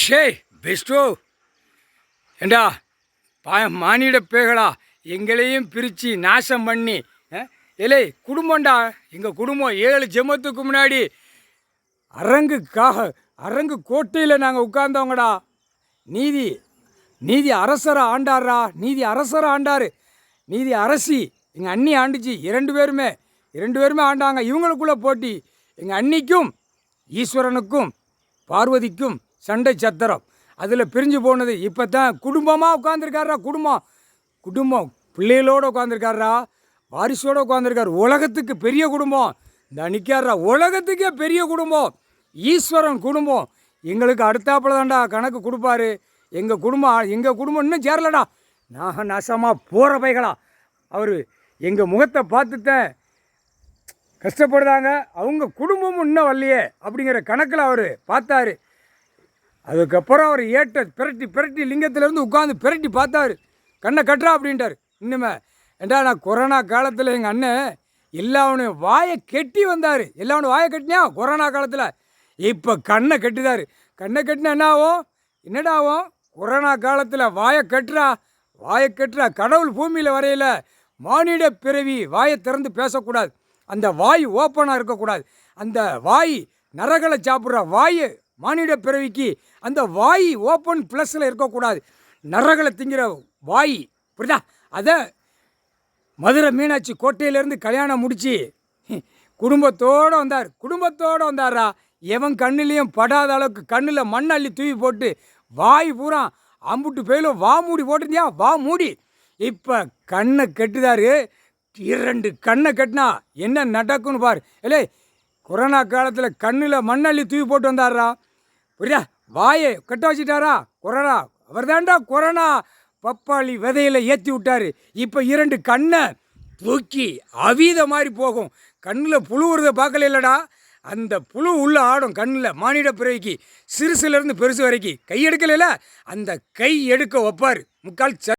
ஷேய் Bairstow ஏண்டா மானிட பேகளா எங்களையும் பிரித்து நாசம் பண்ணி ஏலே குடும்பம்டா எங்கள் குடும்பம் 7 ஜென்மத்துக்கு முன்னாடி அரங்கு கோட்டையில் நாங்கள் உட்கார்ந்தவங்கடா. நீதி நீதி அரசரை ஆண்டாரா, நீதி அரசரை ஆண்டார். நீதி அரசி எங்கள் அண்ணி ஆண்டுச்சு. இரண்டு பேருமே ஆண்டாங்க. இவங்களுக்குள்ள போட்டி. எங்கள் அண்ணிக்கும் ஈஸ்வரனுக்கும் பார்வதிக்கும் சண்டை சத்திரம். அதில் பிரிஞ்சு போனது. இப்போ தான் குடும்பமாக உட்காந்துருக்காரா. குடும்பம் பிள்ளைகளோடு உட்காந்துருக்காரா, வாரிசோடு உட்காந்துருக்கார். உலகத்துக்கு பெரிய குடும்பம் இந்த நிற்காரா. உலகத்துக்கே பெரிய குடும்பம் ஈஸ்வரன் குடும்பம். எங்களுக்கு அடுத்தாப்புல தான்டா கணக்கு கொடுப்பாரு. எங்கள் குடும்பம் இன்னும் சேரலடா. நாசமாக போகிற பைகளா. அவர் எங்கள் முகத்தை பார்த்துட்டேன் கஷ்டப்படுதாங்க. அவங்க குடும்பமும் இன்னும் வரலையே அப்படிங்கிற கணக்கில் அவர் பார்த்தாரு. அதுக்கப்புறம் அவர் பிரட்டி லிங்கத்திலேருந்து உட்காந்து பிரட்டி பார்த்தாரு. கண்ணை கட்டுறா அப்படின்ட்டார். இன்னுமே ஏண்டா நான் கொரோனா காலத்தில் எங்கள் அண்ணன் எல்லாவனையும் வாயை கெட்டி வந்தார். எல்லாவனும் வாயை கட்டினியா கொரோனா காலத்தில். இப்போ கண்ணை கட்டுதார். கண்ணை கட்டினா என்ன ஆகும்? என்னடா ஆகும்? கொரோனா காலத்தில் வாயை கட்டுறா. கடவுள் பூமியில் வரையில் மானிட பிறவி வாயை திறந்து பேசக்கூடாது. அந்த வாய் ஓப்பனாக இருக்கக்கூடாது. அந்த வாய் நரகளை சாப்பிட்ற வாய் மானிட பிறவிக்கு அந்த வாய் ஓப்பன் ப்ளஸில் இருக்கக்கூடாது. நரகளை திங்கிற வாய் புரியுதா? அதை மதுரை மீனாட்சி கோட்டையிலேருந்து கல்யாணம் முடித்து குடும்பத்தோடு வந்தாரா. எவன் கண்ணிலையும் படாத அளவுக்கு கண்ணில் மண் அள்ளி தூவி போட்டு வாய் பூரா அம்புட்டு போயிலும் வா மூடி போட்டிருந்தியா வா மூடி. இப்போ கண்ணை கட்டுதாரு. 2 கண்ணை கட்டினா என்ன நடக்குன்னு பாரு. இல்லை கொரோனா காலத்தில் கண்ணில் மண் அள்ளி தூவி போட்டு வந்தாரா. புரியுதா? வாயை கட்ட வச்சுட்டாரா. கொரோனா அவர் தாண்டா கொரோனா பப்பாளி விதையில் ஏற்றி விட்டார். இப்போ 2 கண்ணை தூக்கி அவீத மாதிரி போகும். கண்ணில் புழு வருதை பார்க்கல இல்லைடா. அந்த புழு உள்ளே ஆடும் கண்ணில். மானிட பிறவிக்கு சிறுசுலேருந்து பெருசு வரைக்கும் கை எடுக்கலைல அந்த கை எடுக்க வைப்பார். முக்கால்